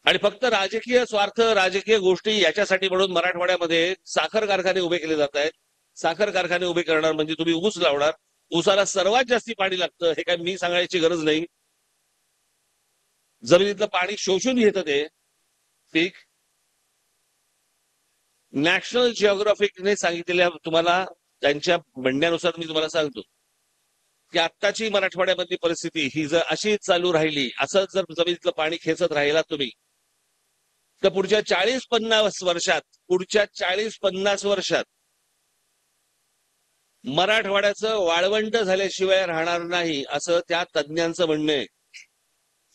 आणि फक्त राजकीय स्वार्थ, राजकीय गोष्टी याच्यासाठी म्हणून मराठवाड्यामध्ये साखर कारखाने उभे केले जात आहेत. साखर कारखाने उभे करणार म्हणजे तुम्ही ऊस लावणार. ऊसाला सर्वात जास्ती पाणी लागतं, हे काय मी सांगायची गरज नाही. जमिनीतलं पाणी शोषून घेतं ते पीक. नॅशनल जिओग्राफिकने सांगितलेल्या तुम्हाला त्यांच्या म्हणण्यानुसार मी तुम्हाला सांगतो की आत्ताची मराठवाड्यामधली परिस्थिती ही जर अशीच चालू राहिली, असंच जर जमिनीतलं पाणी खेचत राहिला तुम्ही, तर पुढच्या 40-50 वर्षात मराठवाड्याचं वाळवंट झाल्याशिवाय राहणार नाही, असं त्या तज्ज्ञांचं म्हणणं आहे.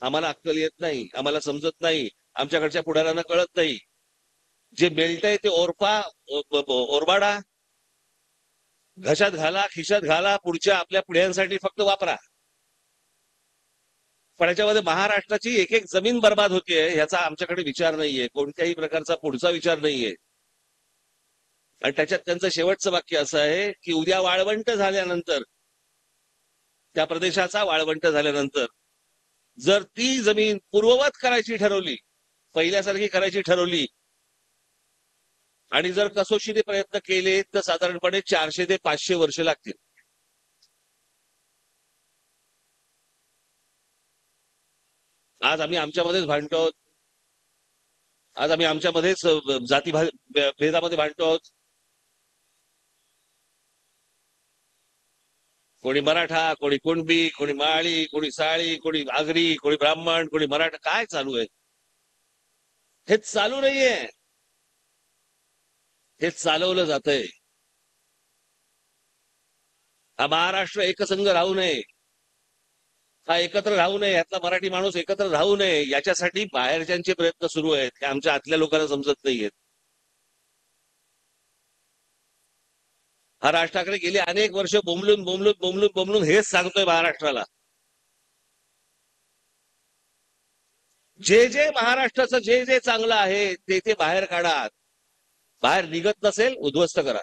आम्हाला अक्कल येत नाही, आम्हाला समजत नाही, आमच्याकडच्या पुढाऱ्यांना कळत नाही. जे मिळतंय ते ओरबाडा घशात घाला, खिशात घाला, पुढच्या आपल्या पिढ्यांसाठी फक्त वापरा. पण याच्यामध्ये महाराष्ट्राची एक एक जमीन बर्बाद होतीये, ह्याचा आमच्याकडे विचार नाहीये, कोणत्याही प्रकारचा पुढचा विचार नाहीये. आणि त्याच्यात त्यांचं शेवटचं वाक्य असं आहे की उद्या वाळवंट झाल्यानंतर, त्या प्रदेशाचा वाळवंट झाल्यानंतर जर ती जमीन पूर्ववत करायची ठरवली, पहिल्यासारखी करायची ठरवली, आणि जर कसोशीने प्रयत्न केले, तर साधारणपणे 400 ते 500 वर्ष लागतील. आज आम्ही आमच्यामध्येच भांडतो आहोत. आज आम्ही आमच्यामध्येच जाती भेदामध्ये भांडतो आहोत. कोणी मराठा, कोणी कुणबी, कोणी माळी, कोणी साळी, कोणी आगरी, कोणी ब्राह्मण, कोणी मराठा. काय चालू आहे? हे चालू नाहीये, हे चालवलं जातंय. हा महाराष्ट्र एकसंघ राहू नये, हा एकत्र राहू नये, यातला मराठी माणूस एकत्र राहू नये, याच्यासाठी बाहेरच्यांचे प्रयत्न सुरू आहेत, हे आमच्या आतल्या लोकांना समजत नाहीयेत. हा राज ठाकरे गेली अनेक वर्ष बोंबलून बोंबलून बोंबलून बोंबलून हेच सांगतोय महाराष्ट्राला. जे जे महाराष्ट्राचं जे जे चांगलं आहे ते ते बाहेर काढा. बाहेर निघत नसेल, उद्ध्वस्त करा.